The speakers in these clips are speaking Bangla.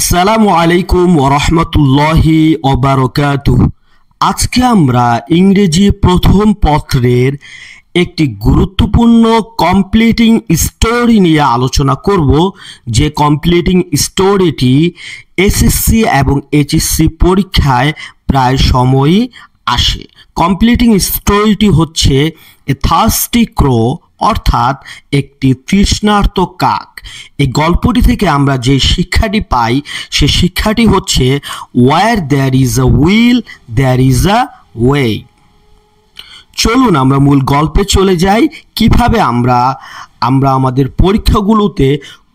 আসসালামু আলাইকুম ওয়া রাহমাতুল্লাহি ওয়া বারাকাতুহু। আজকে আমরা ইংরেজি প্রথম পত্রের একটি গুরুত্বপূর্ণ কমপ্লিটিং স্টোরি নিয়ে আলোচনা করব, যে কমপ্লিটিং স্টোরিটি এসএসসি এবং এইচএসসি পরীক্ষায় প্রায় সময়ই আসে। কমপ্লিটিং স্টোরিটি হচ্ছে এ থার্স্টি ক্রো, অর্থাৎ একটি তৃষ্ণার্ত কাক। এই গল্পটি থেকে আমরা যে শিক্ষাটি পাই সে শিক্ষাটি হচ্ছে where there is a will there is a way. চলুন আমরা মূল গল্পে চলে যাই, কিভাবে আমরা আমাদের পরীক্ষাগুলোতে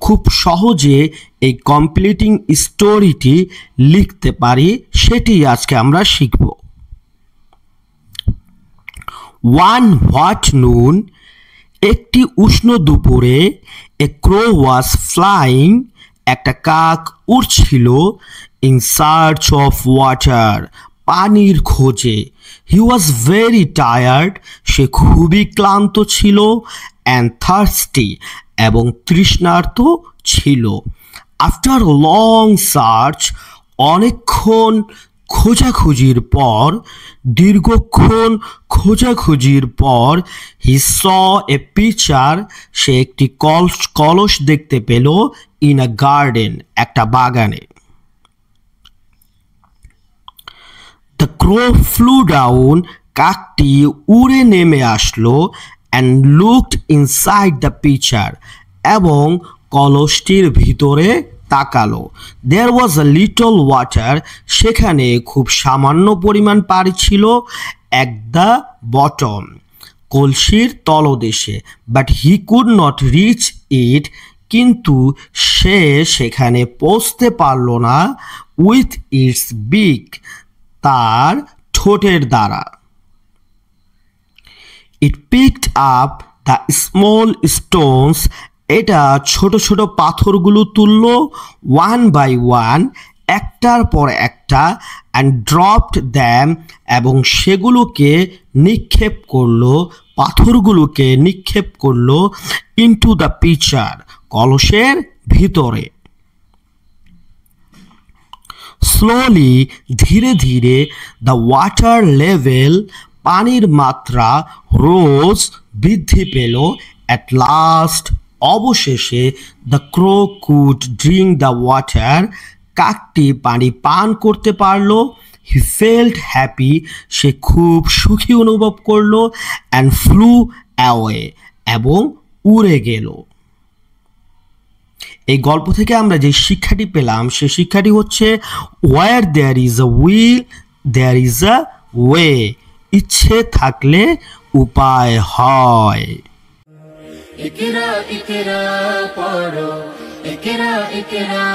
খুব সহজে এই কমপ্লিটিং স্টোরিটি লিখতে পারি, সেটি আজকে আমরা শিখব। ওয়ান হট নুন, একটি উষ্ণ দুপুরে, এ ক্রো ওয়াজ ফ্লাইং, একটা কাক উড়ছিল, ইন সার্চ অফ ওয়াটার, পানির খোঁজে। হি ওয়াজ ভেরি টায়ার্ড, সে খুবই ক্লান্ত ছিল, অ্যান্ড থার্স্টি, এবং তৃষ্ণার্ত ছিল। আফটার লং সার্চ, অনেকক্ষণ খোঁজাখুঁজির পর, দীর্ঘক্ষণ খোঁজাখুঁজির পর, হি স এ পিকচার, সে একটি কলস দেখতে পেল, ইন আ গার্ডেন, একটা বাগানে। দ্য ক্রো ফ্লু ডাউন, কাকটি উড়ে নেমে আসলো, and looked inside the picture, এবং কলসটির ভিতরে তাকালো। দেয়ার ওয়াজ আ লিটল ওয়াটার, সেখানে খুব সামান্য পরিমাণ পানি ছিল, অ্যাট দ্য বটম, কলসির তলদেশে। But he could not reach it, কিন্তু সে সেখানে পৌঁছতে পারল না, উইথ ইটস বিক, তার ঠোঁটের দ্বারা। It picked up the small stones, এটা ছোট ছোট পাথরগুলো তুলল, ওয়ান বাই ওয়ান, একটার পর একটা, অ্যান্ড ড্রপড দ্যাম, এবং সেগুলোকে নিক্ষেপ করলো, পাথরগুলোকে নিক্ষেপ করলো, ইনটু দ্য পিকচার, কলসের ভিতরে। স্লোলি, ধীরে ধীরে, দ্য ওয়াটার লেভেল, পানির মাত্রা, রোজ, বৃদ্ধি পেল, অ্যাট লাস্ট, অবশেষে, the crow could drink the water, কাকটি পানি পান করতে পারল। হি ফেল্ট হ্যাপি, সে খুব সুখী অনুভব করলো, অ্যান্ড ফ্লু অ্যাওয়ে, এবং উড়ে গেল। এই গল্প থেকে আমরা যে শিক্ষাটি পেলাম সে শিক্ষাটি হচ্ছে where there is a will there is a way, ইচ্ছে থাকলে উপায় হয়। ইকরা ইকরা পড়ো, ইকরা ইকরা।